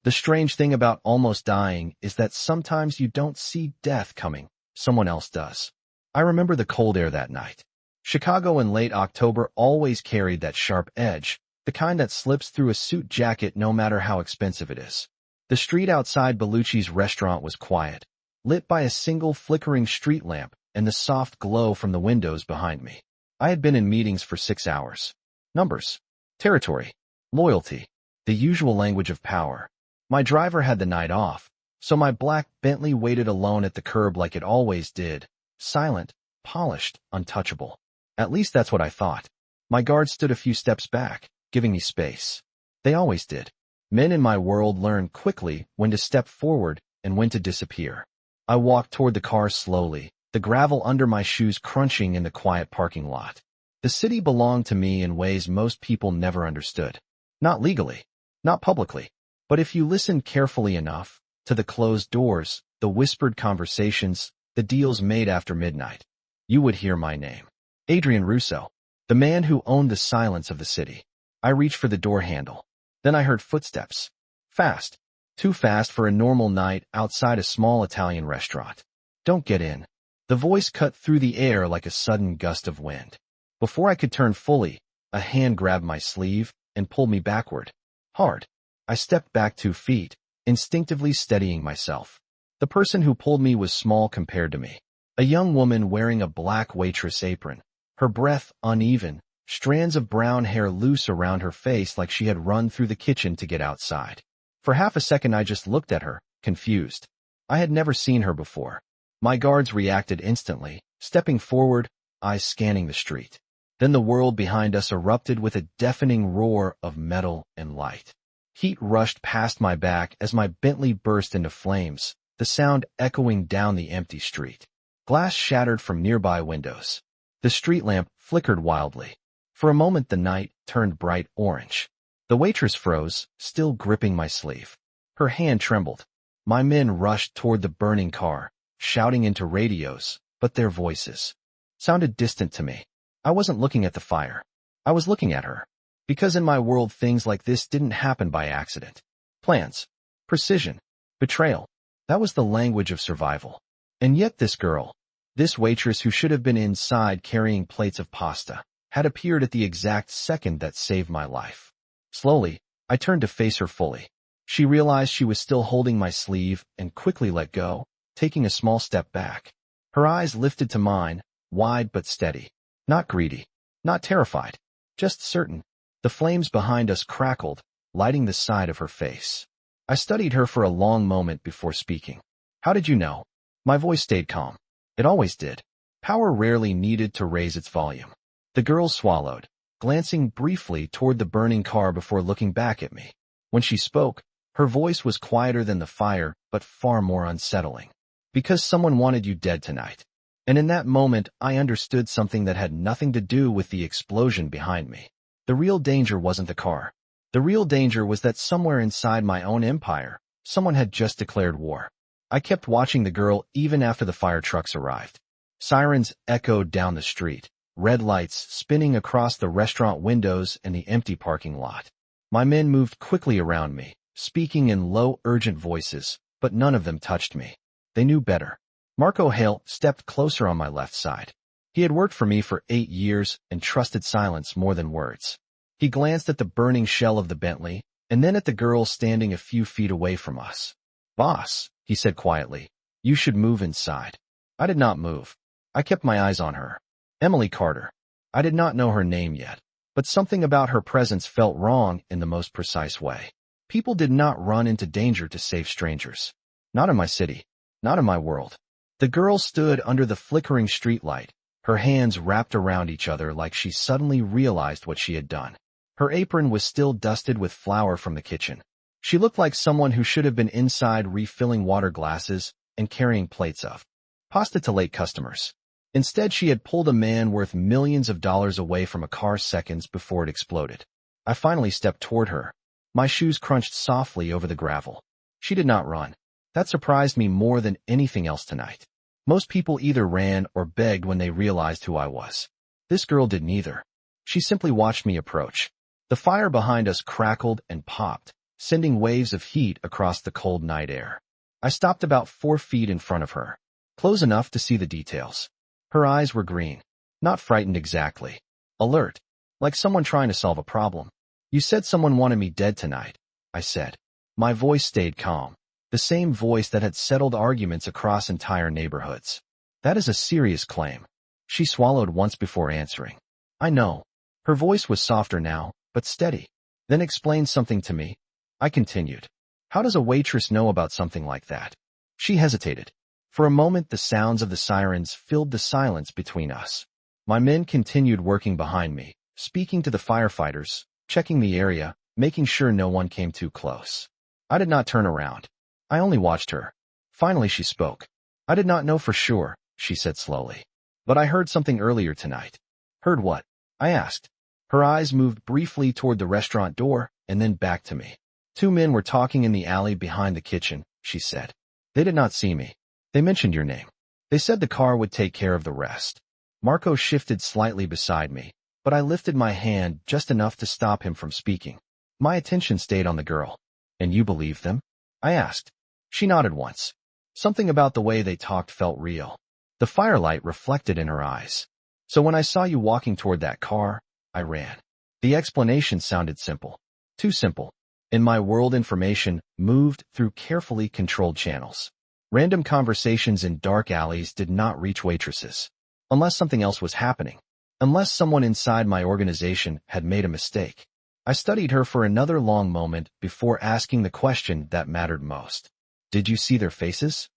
The strange thing about almost dying is that sometimes you don't see death coming, someone else does. I remember the cold air that night. Chicago in late October always carried that sharp edge, the kind that slips through a suit jacket no matter how expensive it is. The street outside Bellucci's restaurant was quiet, lit by a single flickering street lamp and the soft glow from the windows behind me. I had been in meetings for 6 hours. Numbers, territory, loyalty, the usual language of power. My driver had the night off, so my black Bentley waited alone at the curb like it always did, silent, polished, untouchable. At least that's what I thought. My guard stood a few steps back, giving me space. They always did. Men in my world learn quickly when to step forward and when to disappear. I walked toward the car slowly, the gravel under my shoes crunching in the quiet parking lot. The city belonged to me in ways most people never understood. Not legally, not publicly, but if you listened carefully enough, to the closed doors, the whispered conversations, the deals made after midnight, you would hear my name. Adrian Russo, the man who owned the silence of the city. I reached for the door handle. Then I heard footsteps. Fast. Too fast for a normal night outside a small Italian restaurant. Don't get in. The voice cut through the air like a sudden gust of wind. Before I could turn fully, a hand grabbed my sleeve and pulled me backward. Hard. I stepped back 2 feet, instinctively steadying myself. The person who pulled me was small compared to me. A young woman wearing a black waitress apron. Her breath uneven, strands of brown hair loose around her face like she had run through the kitchen to get outside. For half a second I just looked at her, confused. I had never seen her before. My guards reacted instantly, stepping forward, eyes scanning the street. Then the world behind us erupted with a deafening roar of metal and light. Heat rushed past my back as my Bentley burst into flames, the sound echoing down the empty street. Glass shattered from nearby windows. The street lamp flickered wildly. For a moment the night turned bright orange. The waitress froze, still gripping my sleeve. Her hand trembled. My men rushed toward the burning car, shouting into radios, but their voices sounded distant to me. I wasn't looking at the fire. I was looking at her. Because in my world things like this didn't happen by accident. Plans, precision, betrayal. That was the language of survival. And yet this girl, this waitress who should have been inside carrying plates of pasta, had appeared at the exact second that saved my life. Slowly, I turned to face her fully. She realized she was still holding my sleeve and quickly let go, taking a small step back. Her eyes lifted to mine, wide but steady. Not greedy, not terrified, just certain. The flames behind us crackled, lighting the side of her face. I studied her for a long moment before speaking. How did you know? My voice stayed calm. It always did. Power rarely needed to raise its volume. The girl swallowed, glancing briefly toward the burning car before looking back at me. When she spoke, her voice was quieter than the fire, but far more unsettling. Because someone wanted you dead tonight. And in that moment, I understood something that had nothing to do with the explosion behind me. The real danger wasn't the car. The real danger was that somewhere inside my own empire, someone had just declared war. I kept watching the girl even after the fire trucks arrived. Sirens echoed down the street, red lights spinning across the restaurant windows and the empty parking lot. My men moved quickly around me, speaking in low, urgent voices, but none of them touched me. They knew better. Marco Hale stepped closer on my left side. He had worked for me for 8 years and trusted silence more than words. He glanced at the burning shell of the Bentley, and then at the girl standing a few feet away from us. "Boss," he said quietly, "you should move inside." I did not move. I kept my eyes on her. Emily Carter. I did not know her name yet, but something about her presence felt wrong in the most precise way. People did not run into danger to save strangers. Not in my city. Not in my world. The girl stood under the flickering streetlight, her hands wrapped around each other like she suddenly realized what she had done. Her apron was still dusted with flour from the kitchen. She looked like someone who should have been inside refilling water glasses and carrying plates of pasta to late customers. Instead, she had pulled a man worth millions of dollars away from a car seconds before it exploded. I finally stepped toward her. My shoes crunched softly over the gravel. She did not run. That surprised me more than anything else tonight. Most people either ran or begged when they realized who I was. This girl did neither. She simply watched me approach. The fire behind us crackled and popped, sending waves of heat across the cold night air. I stopped about 4 feet in front of her, close enough to see the details. Her eyes were green, not frightened exactly. Alert, like someone trying to solve a problem. You said someone wanted me dead tonight, I said. My voice stayed calm, the same voice that had settled arguments across entire neighborhoods. That is a serious claim. She swallowed once before answering. I know. Her voice was softer now, but steady. Then explain something to me. I continued. How does a waitress know about something like that? She hesitated. For a moment the sounds of the sirens filled the silence between us. My men continued working behind me, speaking to the firefighters, checking the area, making sure no one came too close. I did not turn around. I only watched her. Finally she spoke. I did not know for sure, she said slowly. But I heard something earlier tonight. Heard what? I asked. Her eyes moved briefly toward the restaurant door and then back to me. 2 men were talking in the alley behind the kitchen, she said. They did not see me. They mentioned your name. They said the car would take care of the rest. Marco shifted slightly beside me, but I lifted my hand just enough to stop him from speaking. My attention stayed on the girl. And you believe them? I asked. She nodded once. Something about the way they talked felt real. The firelight reflected in her eyes. So when I saw you walking toward that car, I ran. The explanation sounded simple. Too simple. In my world, information moved through carefully controlled channels. Random conversations in dark alleys did not reach waitresses. Unless something else was happening. Unless someone inside my organization had made a mistake. I studied her for another long moment before asking the question that mattered most. Did you see their faces?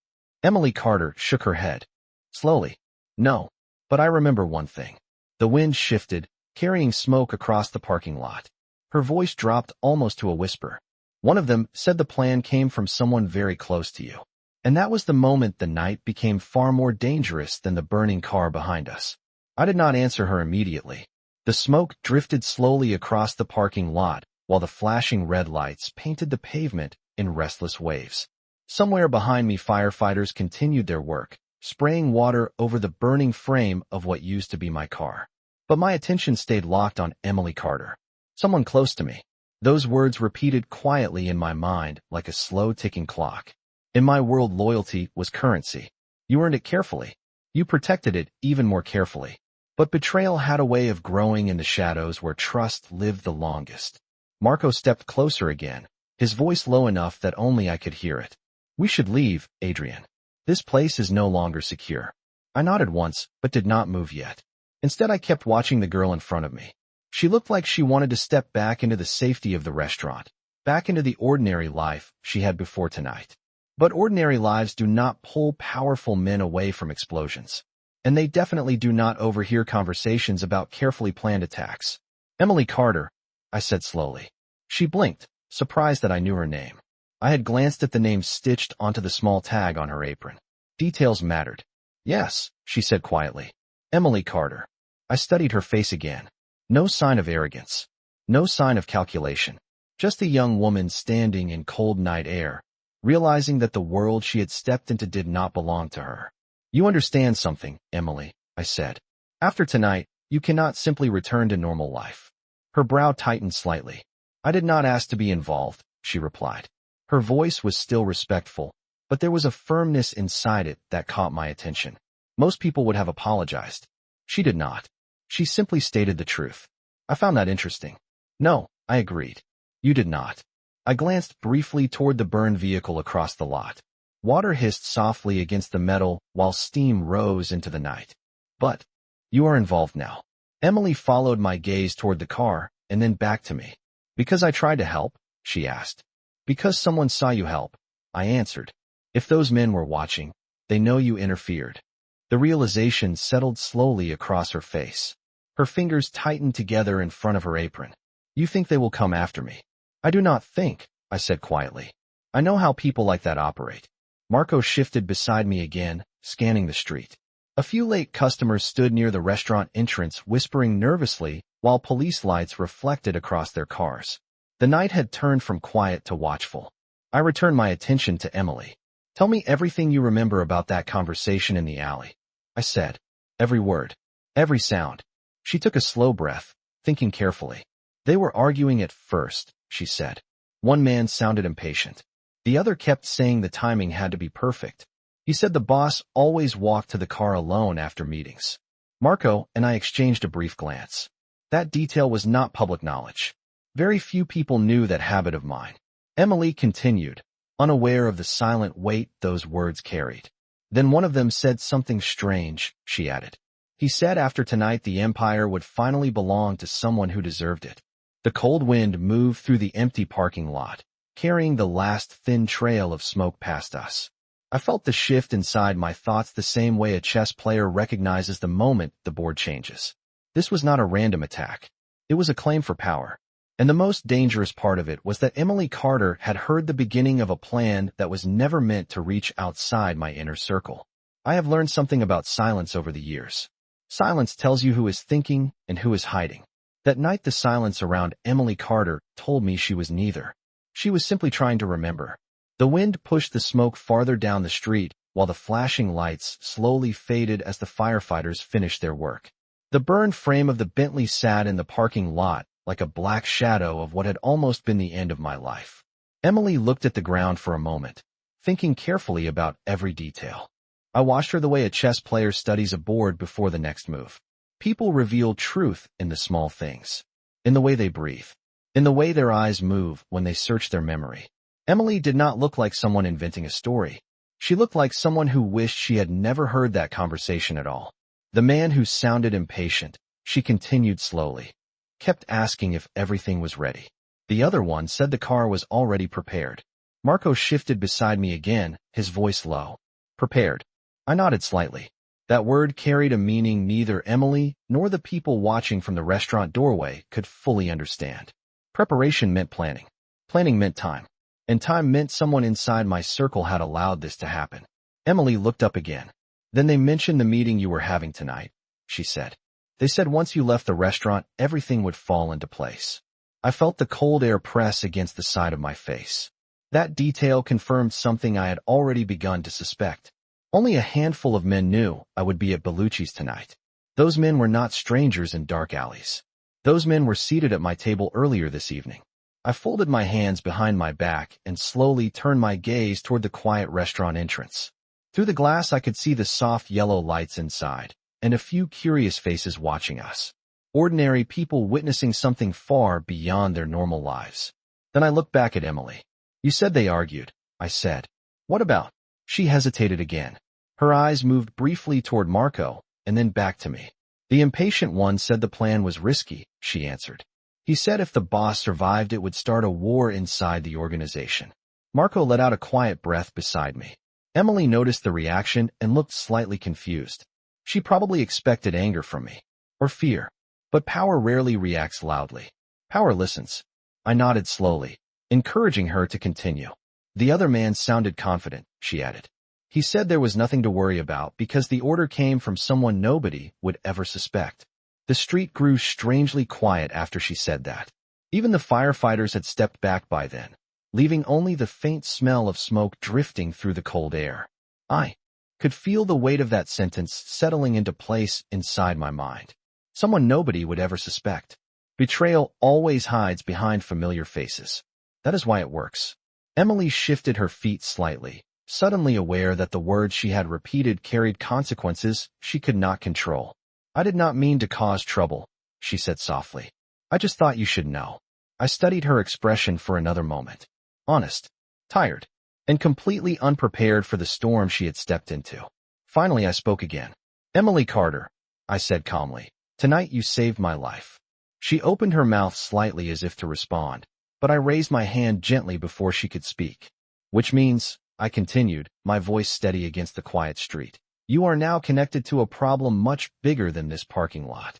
Emily Carter shook her head. Slowly. No. But I remember one thing. The wind shifted, carrying smoke across the parking lot. Her voice dropped almost to a whisper. One of them said the plan came from someone very close to you. And that was the moment the night became far more dangerous than the burning car behind us. I did not answer her immediately. The smoke drifted slowly across the parking lot, while the flashing red lights painted the pavement in restless waves. Somewhere behind me, firefighters continued their work, spraying water over the burning frame of what used to be my car. But my attention stayed locked on Emily Carter. Someone close to me. Those words repeated quietly in my mind like a slow ticking clock. In my world, loyalty was currency. You earned it carefully. You protected it even more carefully. But betrayal had a way of growing in the shadows where trust lived the longest. Marco stepped closer again, his voice low enough that only I could hear it. We should leave, Adrian. This place is no longer secure. I nodded once, but did not move yet. Instead, I kept watching the girl in front of me. She looked like she wanted to step back into the safety of the restaurant, back into the ordinary life she had before tonight. But ordinary lives do not pull powerful men away from explosions. And they definitely do not overhear conversations about carefully planned attacks. Emily Carter, I said slowly. She blinked, surprised that I knew her name. I had glanced at the name stitched onto the small tag on her apron. Details mattered. Yes, she said quietly. Emily Carter. I studied her face again. No sign of arrogance. No sign of calculation. Just a young woman standing in cold night air, realizing that the world she had stepped into did not belong to her. You understand something, Emily, I said. After tonight, you cannot simply return to normal life. Her brow tightened slightly. I did not ask to be involved, she replied. Her voice was still respectful, but there was a firmness inside it that caught my attention. Most people would have apologized. She did not. She simply stated the truth. I found that interesting. No, I agreed. You did not. I glanced briefly toward the burned vehicle across the lot. Water hissed softly against the metal while steam rose into the night. But you are involved now. Emily followed my gaze toward the car and then back to me. Because I tried to help? She asked. Because someone saw you help, I answered. If those men were watching, they know you interfered. The realization settled slowly across her face. Her fingers tightened together in front of her apron. You think they will come after me? I do not think, I said quietly. I know how people like that operate. Marco shifted beside me again, scanning the street. A few late customers stood near the restaurant entrance, whispering nervously, while police lights reflected across their cars. The night had turned from quiet to watchful. I returned my attention to Emily. Tell me everything you remember about that conversation in the alley, I said. Every word. Every sound. She took a slow breath, thinking carefully. They were arguing at first, she said. One man sounded impatient. The other kept saying the timing had to be perfect. He said the boss always walked to the car alone after meetings. Marco and I exchanged a brief glance. That detail was not public knowledge. Very few people knew that habit of mine. Emily continued, unaware of the silent weight those words carried. Then one of them said something strange, she added. He said after tonight the empire would finally belong to someone who deserved it. The cold wind moved through the empty parking lot, carrying the last thin trail of smoke past us. I felt the shift inside my thoughts the same way a chess player recognizes the moment the board changes. This was not a random attack. It was a claim for power. And the most dangerous part of it was that Emily Carter had heard the beginning of a plan that was never meant to reach outside my inner circle. I have learned something about silence over the years. Silence tells you who is thinking and who is hiding. That night the silence around Emily Carter told me she was neither. She was simply trying to remember. The wind pushed the smoke farther down the street, while the flashing lights slowly faded as the firefighters finished their work. The burned frame of the Bentley sat in the parking lot, like a black shadow of what had almost been the end of my life. Emily looked at the ground for a moment, thinking carefully about every detail. I watched her the way a chess player studies a board before the next move. People reveal truth in the small things, in the way they breathe, in the way their eyes move when they search their memory. Emily did not look like someone inventing a story. She looked like someone who wished she had never heard that conversation at all. The man who sounded impatient, she continued slowly, kept asking if everything was ready. The other one said the car was already prepared. Marco shifted beside me again, his voice low. Prepared. I nodded slightly. That word carried a meaning neither Emily nor the people watching from the restaurant doorway could fully understand. Preparation meant planning. Planning meant time. And time meant someone inside my circle had allowed this to happen. Emily looked up again. Then they mentioned the meeting you were having tonight, she said. They said once you left the restaurant, everything would fall into place. I felt the cold air press against the side of my face. That detail confirmed something I had already begun to suspect. Only a handful of men knew I would be at Bellucci's tonight. Those men were not strangers in dark alleys. Those men were seated at my table earlier this evening. I folded my hands behind my back and slowly turned my gaze toward the quiet restaurant entrance. Through the glass I could see the soft yellow lights inside, and a few curious faces watching us. Ordinary people witnessing something far beyond their normal lives. Then I looked back at Emily. You said they argued, I said. What about? She hesitated again. Her eyes moved briefly toward Marco, and then back to me. The impatient one said the plan was risky, she answered. He said if the boss survived it would start a war inside the organization. Marco let out a quiet breath beside me. Emily noticed the reaction and looked slightly confused. She probably expected anger from me, or fear. But power rarely reacts loudly. Power listens. I nodded slowly, encouraging her to continue. The other man sounded confident, she added. He said there was nothing to worry about because the order came from someone nobody would ever suspect. The street grew strangely quiet after she said that. Even the firefighters had stepped back by then, leaving only the faint smell of smoke drifting through the cold air. I could feel the weight of that sentence settling into place inside my mind. Someone nobody would ever suspect. Betrayal always hides behind familiar faces. That is why it works. Emily shifted her feet slightly, suddenly aware that the words she had repeated carried consequences she could not control. I did not mean to cause trouble, she said softly. I just thought you should know. I studied her expression for another moment. Honest, tired, and completely unprepared for the storm she had stepped into. Finally I spoke again. Emily Carter, I said calmly. Tonight you saved my life. She opened her mouth slightly as if to respond, but I raised my hand gently before she could speak. Which means, I continued, my voice steady against the quiet street, you are now connected to a problem much bigger than this parking lot.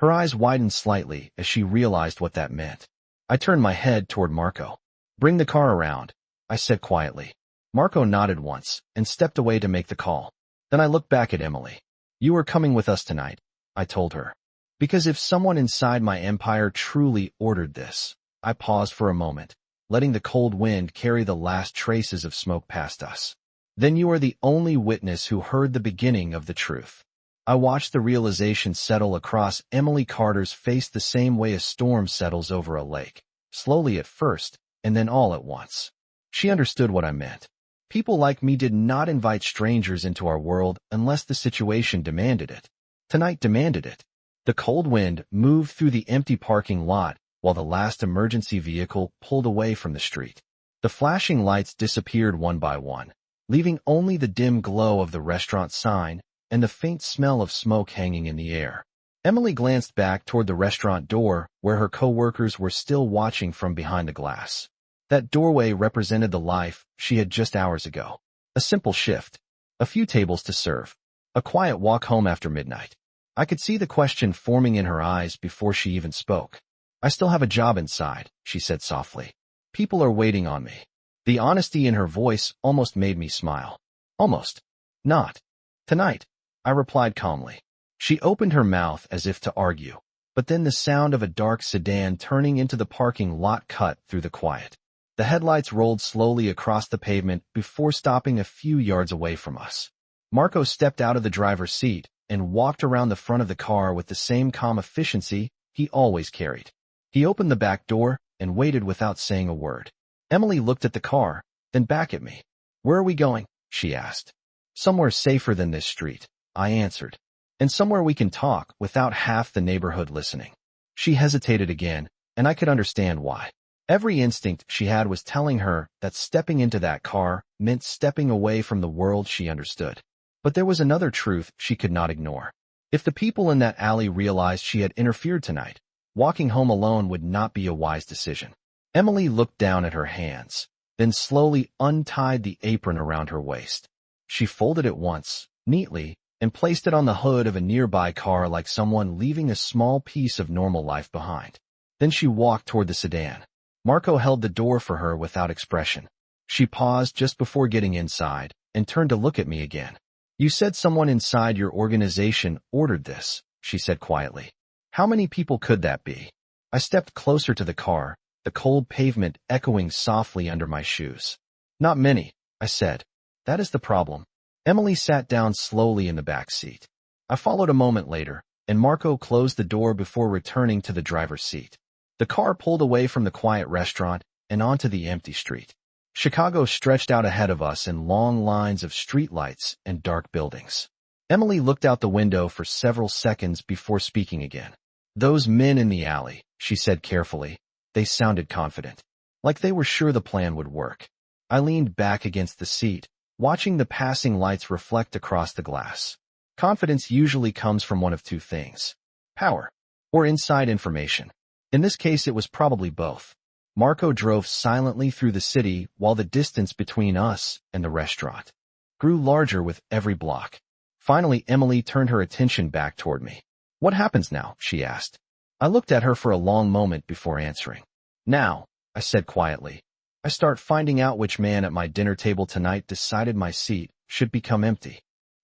Her eyes widened slightly as she realized what that meant. I turned my head toward Marco. Bring the car around, I said quietly. Marco nodded once and stepped away to make the call. Then I looked back at Emily. You are coming with us tonight, I told her. Because if someone inside my empire truly ordered this, I paused for a moment, letting the cold wind carry the last traces of smoke past us. Then you are the only witness who heard the beginning of the truth. I watched the realization settle across Emily Carter's face the same way a storm settles over a lake. Slowly at first, and then all at once. She understood what I meant. People like me did not invite strangers into our world unless the situation demanded it. Tonight demanded it. The cold wind moved through the empty parking lot while the last emergency vehicle pulled away from the street. The flashing lights disappeared one by one, leaving only the dim glow of the restaurant sign and the faint smell of smoke hanging in the air. Emily glanced back toward the restaurant door where her co-workers were still watching from behind the glass. That doorway represented the life she had just hours ago. A simple shift. A few tables to serve. A quiet walk home after midnight. I could see the question forming in her eyes before she even spoke. I still have a job inside, she said softly. People are waiting on me. The honesty in her voice almost made me smile. Almost. Not. Tonight, I replied calmly. She opened her mouth as if to argue, but then the sound of a dark sedan turning into the parking lot cut through the quiet. The headlights rolled slowly across the pavement before stopping a few yards away from us. Marco stepped out of the driver's seat and walked around the front of the car with the same calm efficiency he always carried. He opened the back door and waited without saying a word. Emily looked at the car, then back at me. Where are we going? She asked. Somewhere safer than this street, I answered. And somewhere we can talk without half the neighborhood listening. She hesitated again, and I could understand why. Every instinct she had was telling her that stepping into that car meant stepping away from the world she understood. But there was another truth she could not ignore. If the people in that alley realized she had interfered tonight, walking home alone would not be a wise decision. Emily looked down at her hands, then slowly untied the apron around her waist. She folded it once, neatly, and placed it on the hood of a nearby car like someone leaving a small piece of normal life behind. Then she walked toward the sedan. Marco held the door for her without expression. She paused just before getting inside and turned to look at me again. You said someone inside your organization ordered this, she said quietly. How many people could that be? I stepped closer to the car, the cold pavement echoing softly under my shoes. Not many, I said. That is the problem. Emily sat down slowly in the back seat. I followed a moment later, and Marco closed the door before returning to the driver's seat. The car pulled away from the quiet restaurant and onto the empty street. Chicago stretched out ahead of us in long lines of streetlights and dark buildings. Emily looked out the window for several seconds before speaking again. Those men in the alley, she said carefully. They sounded confident, like they were sure the plan would work. I leaned back against the seat, watching the passing lights reflect across the glass. Confidence usually comes from one of two things: power or inside information. In this case, it was probably both. Marco drove silently through the city while the distance between us and the restaurant grew larger with every block. Finally, Emily turned her attention back toward me. What happens now? She asked. I looked at her for a long moment before answering. Now, I said quietly, I start finding out which man at my dinner table tonight decided my seat should become empty.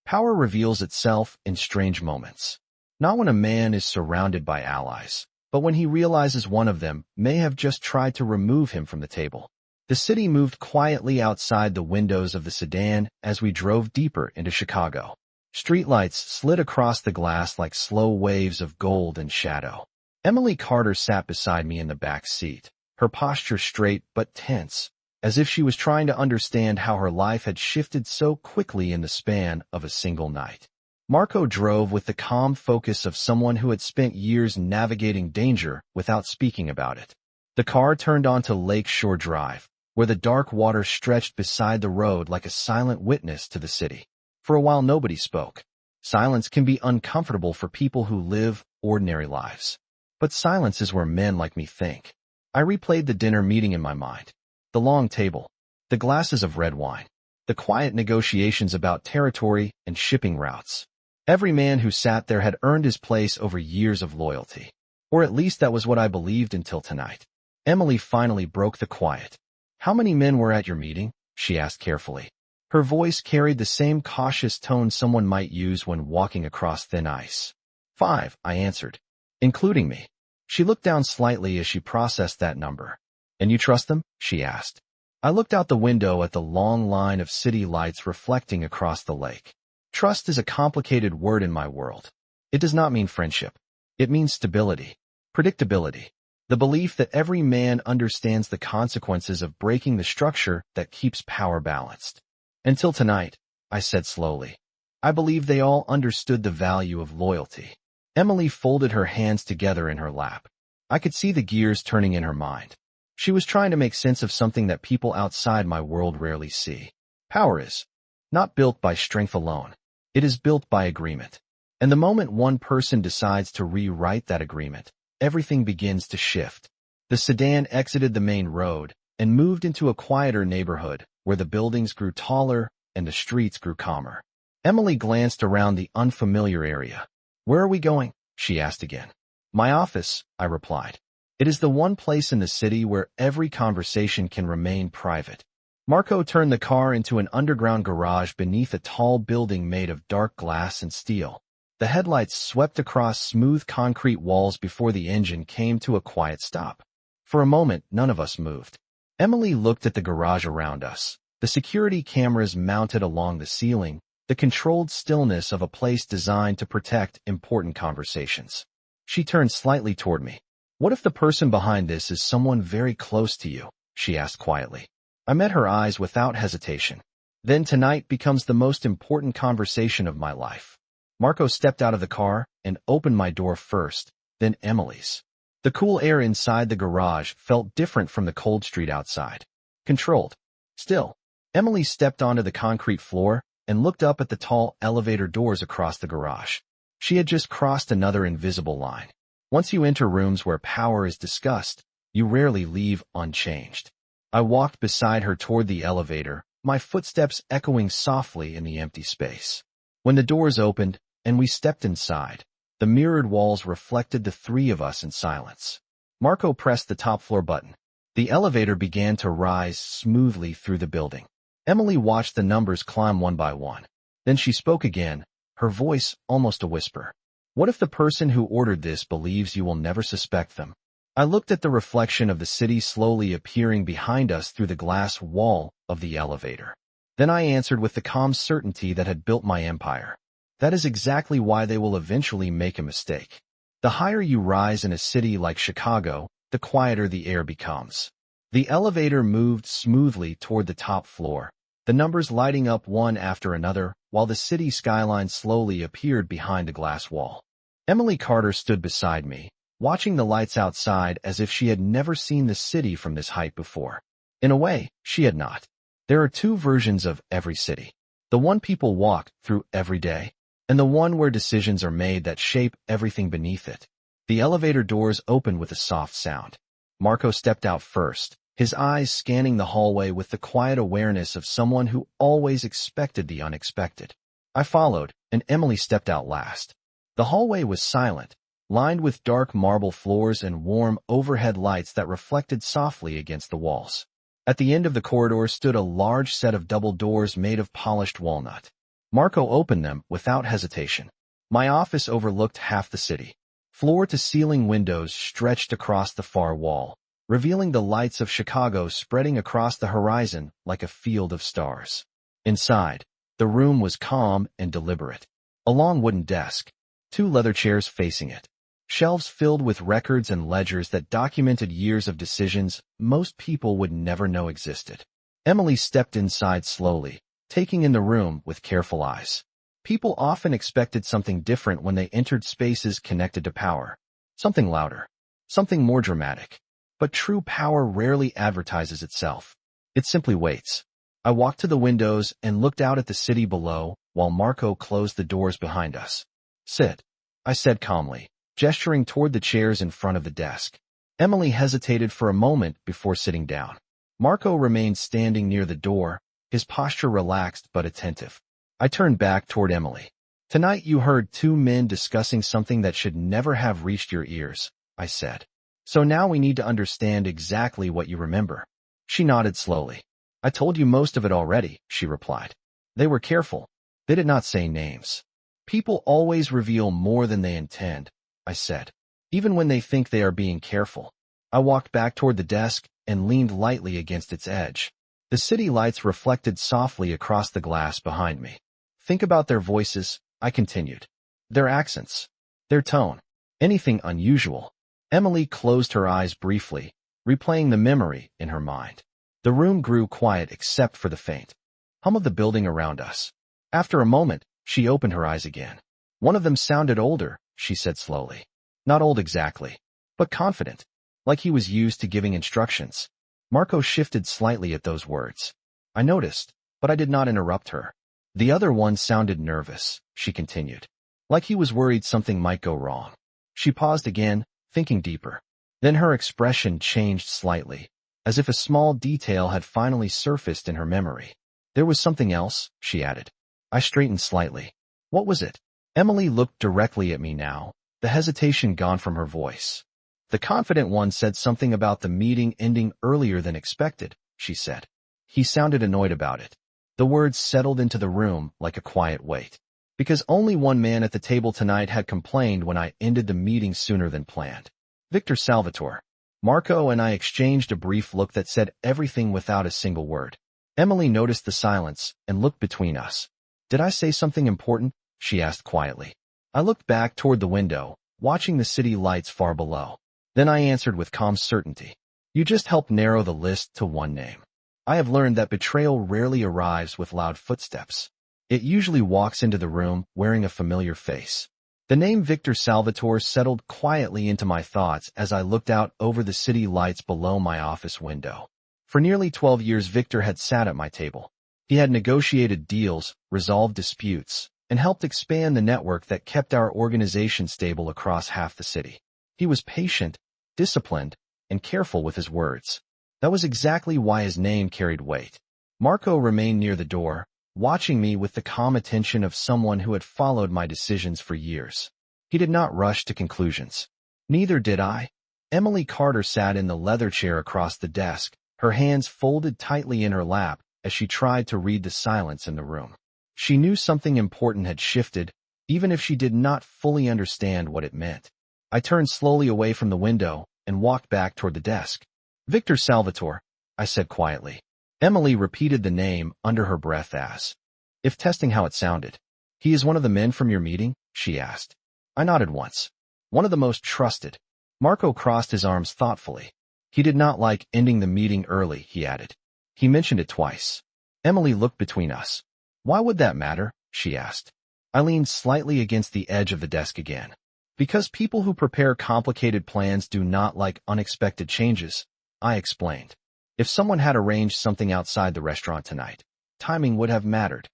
Power reveals itself in strange moments. Not when a man is surrounded by allies, but when he realizes one of them may have just tried to remove him from the table. The city moved quietly outside the windows of the sedan as we drove deeper into Chicago. Streetlights slid across the glass like slow waves of gold and shadow. Emily Carter sat beside me in the back seat, her posture straight but tense, as if she was trying to understand how her life had shifted so quickly in the span of a single night. Marco drove with the calm focus of someone who had spent years navigating danger without speaking about it. The car turned onto Lake Shore Drive, where the dark water stretched beside the road like a silent witness to the city. For a while nobody spoke. Silence can be uncomfortable for people who live ordinary lives. But silence is where men like me think. I replayed the dinner meeting in my mind. The long table, the glasses of red wine, the quiet negotiations about territory and shipping routes. Every man who sat there had earned his place over years of loyalty. Or at least that was what I believed until tonight. Emily finally broke the quiet. How many men were at your meeting? She asked carefully. Her voice carried the same cautious tone someone might use when walking across thin ice. 5, I answered. Including me. She looked down slightly as she processed that number. And you trust them? She asked. I looked out the window at the long line of city lights reflecting across the lake. Trust is a complicated word in my world. It does not mean friendship. It means stability, predictability. The belief that every man understands the consequences of breaking the structure that keeps power balanced. Until tonight, I said slowly, I believe they all understood the value of loyalty. Emily folded her hands together in her lap. I could see the gears turning in her mind. She was trying to make sense of something that people outside my world rarely see. Power is not built by strength alone. It is built by agreement. And the moment one person decides to rewrite that agreement, everything begins to shift. The sedan exited the main road and moved into a quieter neighborhood where the buildings grew taller and the streets grew calmer. Emily glanced around the unfamiliar area. Where are we going? She asked again. My office, I replied. It is the one place in the city where every conversation can remain private. Marco turned the car into an underground garage beneath a tall building made of dark glass and steel. The headlights swept across smooth concrete walls before the engine came to a quiet stop. For a moment, none of us moved. Emily looked at the garage around us, the security cameras mounted along the ceiling, the controlled stillness of a place designed to protect important conversations. She turned slightly toward me. What if the person behind this is someone very close to you? She asked quietly. I met her eyes without hesitation. Then tonight becomes the most important conversation of my life. Marco stepped out of the car and opened my door first, then Emily's. The cool air inside the garage felt different from the cold street outside. Controlled. Still. Emily stepped onto the concrete floor and looked up at the tall elevator doors across the garage. She had just crossed another invisible line. Once you enter rooms where power is discussed, you rarely leave unchanged. I walked beside her toward the elevator, my footsteps echoing softly in the empty space. When the doors opened and we stepped inside, the mirrored walls reflected the three of us in silence. Marco pressed the top floor button. The elevator began to rise smoothly through the building. Emily watched the numbers climb one by one. Then she spoke again, her voice almost a whisper. What if the person who ordered this believes you will never suspect them? I looked at the reflection of the city slowly appearing behind us through the glass wall of the elevator. Then I answered with the calm certainty that had built my empire. That is exactly why they will eventually make a mistake. The higher you rise in a city like Chicago, the quieter the air becomes. The elevator moved smoothly toward the top floor, the numbers lighting up one after another, while the city skyline slowly appeared behind a glass wall. Emily Carter stood beside me, watching the lights outside as if she had never seen the city from this height before. In a way, she had not. There are two versions of every city. The one people walk through every day, and the one where decisions are made that shape everything beneath it. The elevator doors opened with a soft sound. Marco stepped out first, his eyes scanning the hallway with the quiet awareness of someone who always expected the unexpected. I followed, and Emily stepped out last. The hallway was silent, lined with dark marble floors and warm overhead lights that reflected softly against the walls. At the end of the corridor stood a large set of double doors made of polished walnut. Marco opened them without hesitation. My office overlooked half the city. Floor-to-ceiling windows stretched across the far wall, revealing the lights of Chicago spreading across the horizon like a field of stars. Inside, the room was calm and deliberate. A long wooden desk, two leather chairs facing it, shelves filled with records and ledgers that documented years of decisions most people would never know existed. Emily stepped inside slowly, taking in the room with careful eyes. People often expected something different when they entered spaces connected to power. Something louder, something more dramatic. But true power rarely advertises itself. It simply waits. I walked to the windows and looked out at the city below while Marco closed the doors behind us. Sit, I said calmly, gesturing toward the chairs in front of the desk. Emily hesitated for a moment before sitting down. Marco remained standing near the door, his posture relaxed but attentive. I turned back toward Emily. Tonight you heard two men discussing something that should never have reached your ears, I said. So now we need to understand exactly what you remember. She nodded slowly. I told you most of it already, she replied. They were careful. They did not say names. People always reveal more than they intend, I said, even when they think they are being careful. I walked back toward the desk and leaned lightly against its edge. The city lights reflected softly across the glass behind me. Think about their voices, I continued. Their accents. Their tone. Anything unusual. Emily closed her eyes briefly, replaying the memory in her mind. The room grew quiet except for the faint hum of the building around us. After a moment, she opened her eyes again. One of them sounded older, she said slowly. Not old exactly, but confident, like he was used to giving instructions. Marco shifted slightly at those words. I noticed, but I did not interrupt her. The other one sounded nervous, she continued, like he was worried something might go wrong. She paused again, thinking deeper. Then her expression changed slightly, as if a small detail had finally surfaced in her memory. There was something else, she added. I straightened slightly. What was it? Emily looked directly at me now, the hesitation gone from her voice. The confident one said something about the meeting ending earlier than expected, she said. He sounded annoyed about it. The words settled into the room like a quiet weight. Because only one man at the table tonight had complained when I ended the meeting sooner than planned. Victor Salvatore. Marco and I exchanged a brief look that said everything without a single word. Emily noticed the silence and looked between us. Did I say something important? She asked quietly. I looked back toward the window, watching the city lights far below. Then I answered with calm certainty. You just helped narrow the list to one name. I have learned that betrayal rarely arrives with loud footsteps. It usually walks into the room wearing a familiar face. The name Victor Salvatore settled quietly into my thoughts as I looked out over the city lights below my office window. For nearly 12 years Victor had sat at my table. He had negotiated deals, resolved disputes, and helped expand the network that kept our organization stable across half the city. He was patient, disciplined, and careful with his words. That was exactly why his name carried weight. Marco remained near the door, watching me with the calm attention of someone who had followed my decisions for years. He did not rush to conclusions. Neither did I. Emily Carter sat in the leather chair across the desk, her hands folded tightly in her lap as she tried to read the silence in the room. She knew something important had shifted, even if she did not fully understand what it meant. I turned slowly away from the window and walked back toward the desk. Victor Salvatore, I said quietly. Emily repeated the name under her breath as if testing how it sounded. He is one of the men from your meeting? She asked. I nodded once. One of the most trusted. Marco crossed his arms thoughtfully. He did not like ending the meeting early, he added. He mentioned it twice. Emily looked between us. Why would that matter? She asked. I leaned slightly against the edge of the desk again. Because people who prepare complicated plans do not like unexpected changes, I explained. If someone had arranged something outside the restaurant tonight, timing would have mattered.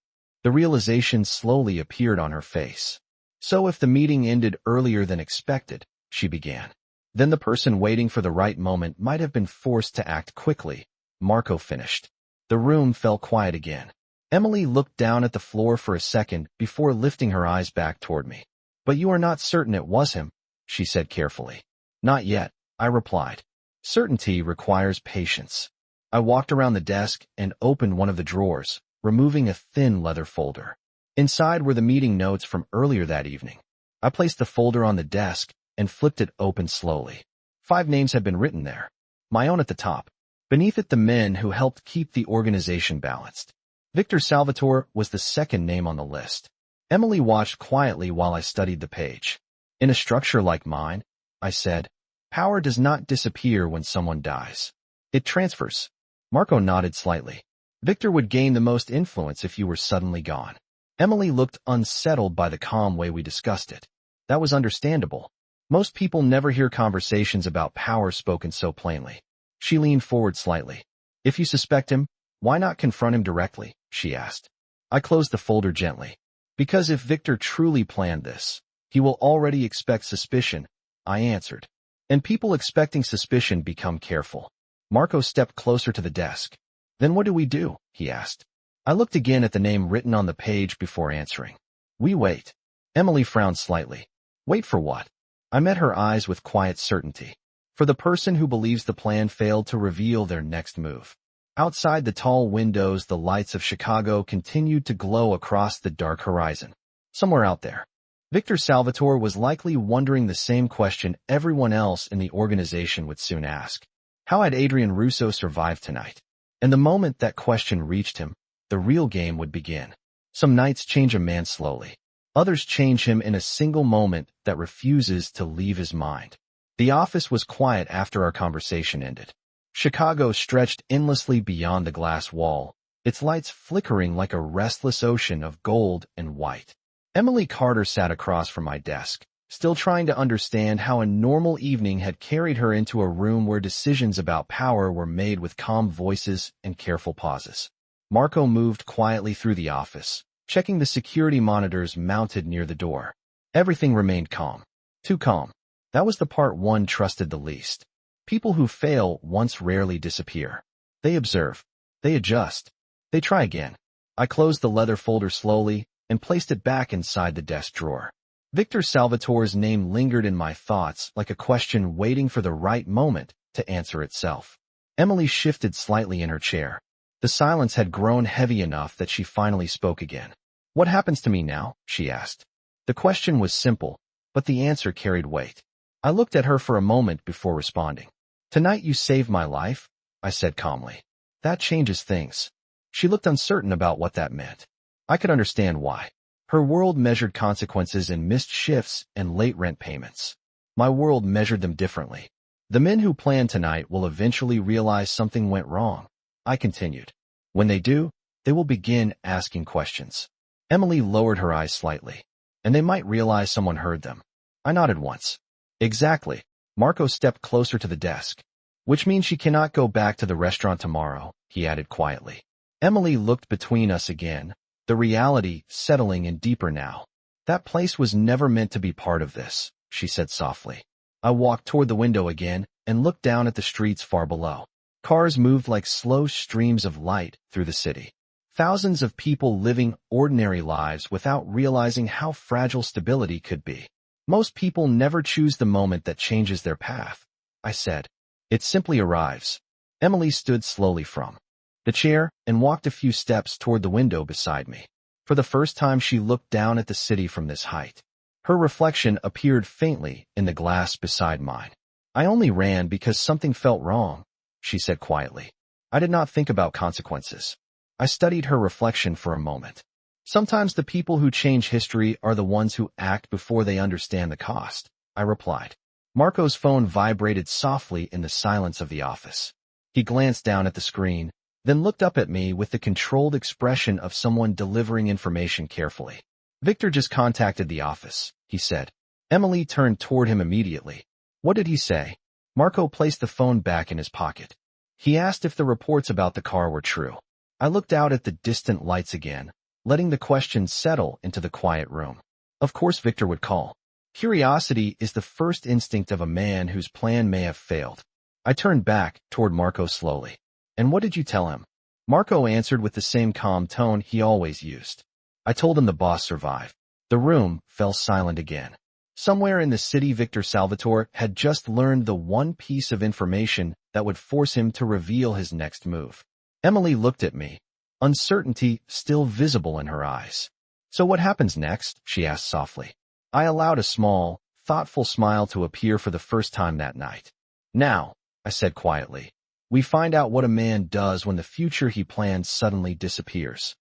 The realization slowly appeared on her face. So if the meeting ended earlier than expected, she began, then the person waiting for the right moment might have been forced to act quickly. Marco finished. The room fell quiet again. Emily looked down at the floor for a second before lifting her eyes back toward me. But you are not certain it was him, she said carefully. Not yet, I replied. Certainty requires patience. I walked around the desk and opened one of the drawers, removing a thin leather folder. Inside were the meeting notes from earlier that evening. I placed the folder on the desk and flipped it open slowly. 5 names had been written there. My own at the top. Beneath it the men who helped keep the organization balanced. Victor Salvatore was the second name on the list. Emily watched quietly while I studied the page. In a structure like mine, I said, power does not disappear when someone dies. It transfers. Marco nodded slightly. Victor would gain the most influence if you were suddenly gone. Emily looked unsettled by the calm way we discussed it. That was understandable. Most people never hear conversations about power spoken so plainly. She leaned forward slightly. If you suspect him, why not confront him directly? She asked. I closed the folder gently. Because if Victor truly planned this, he will already expect suspicion, I answered. And people expecting suspicion become careful. Marco stepped closer to the desk. Then what do we do? He asked. I looked again at the name written on the page before answering. We wait. Emily frowned slightly. Wait for what? I met her eyes with quiet certainty. For the person who believes the plan failed to reveal their next move. Outside the tall windows, the lights of Chicago continued to glow across the dark horizon. Somewhere out there, Victor Salvatore was likely wondering the same question everyone else in the organization would soon ask. How had Adrian Russo survived tonight? And the moment that question reached him, the real game would begin. Some nights change a man slowly. Others change him in a single moment that refuses to leave his mind. The office was quiet after our conversation ended. Chicago stretched endlessly beyond the glass wall, its lights flickering like a restless ocean of gold and white. Emily Carter sat across from my desk, still trying to understand how a normal evening had carried her into a room where decisions about power were made with calm voices and careful pauses. Marco moved quietly through the office, checking the security monitors mounted near the door. Everything remained calm. Too calm. That was the part one trusted the least. People who fail once rarely disappear. They observe. They adjust. They try again. I closed the leather folder slowly and placed it back inside the desk drawer. Victor Salvatore's name lingered in my thoughts like a question waiting for the right moment to answer itself. Emily shifted slightly in her chair. The silence had grown heavy enough that she finally spoke again. "What happens to me now?" she asked. The question was simple, but the answer carried weight. I looked at her for a moment before responding. "Tonight you saved my life," I said calmly. "That changes things." She looked uncertain about what that meant. I could understand why. Her world measured consequences in missed shifts and late rent payments. My world measured them differently. "The men who plan tonight will eventually realize something went wrong," I continued. "When they do, they will begin asking questions." Emily lowered her eyes slightly. "And they might realize someone heard them." I nodded once. "Exactly." Marco stepped closer to the desk. "Which means she cannot go back to the restaurant tomorrow," he added quietly. Emily looked between us again, the reality settling in deeper now. "That place was never meant to be part of this," she said softly. I walked toward the window again and looked down at the streets far below. Cars moved like slow streams of light through the city. Thousands of people living ordinary lives without realizing how fragile stability could be. "Most people never choose the moment that changes their path," I said. "It simply arrives." Emily stood slowly from the chair and walked a few steps toward the window beside me. For the first time she looked down at the city from this height. Her reflection appeared faintly in the glass beside mine. "I only ran because something felt wrong," she said quietly. "I did not think about consequences." I studied her reflection for a moment. "Sometimes the people who change history are the ones who act before they understand the cost," I replied. Marco's phone vibrated softly in the silence of the office. He glanced down at the screen, then looked up at me with the controlled expression of someone delivering information carefully. "Victor just contacted the office," he said. Emily turned toward him immediately. "What did he say?" Marco placed the phone back in his pocket. "He asked if the reports about the car were true." I looked out at the distant lights again, letting the question settle into the quiet room. Of course Victor would call. Curiosity is the first instinct of a man whose plan may have failed. I turned back toward Marco slowly. "And what did you tell him?" Marco answered with the same calm tone he always used. "I told him the boss survived." The room fell silent again. Somewhere in the city Victor Salvatore had just learned the one piece of information that would force him to reveal his next move. Emily looked at me, uncertainty still visible in her eyes. "So what happens next?" she asked softly. I allowed a small, thoughtful smile to appear for the first time that night. "Now," I said quietly, "we find out what a man does when the future he planned suddenly disappears."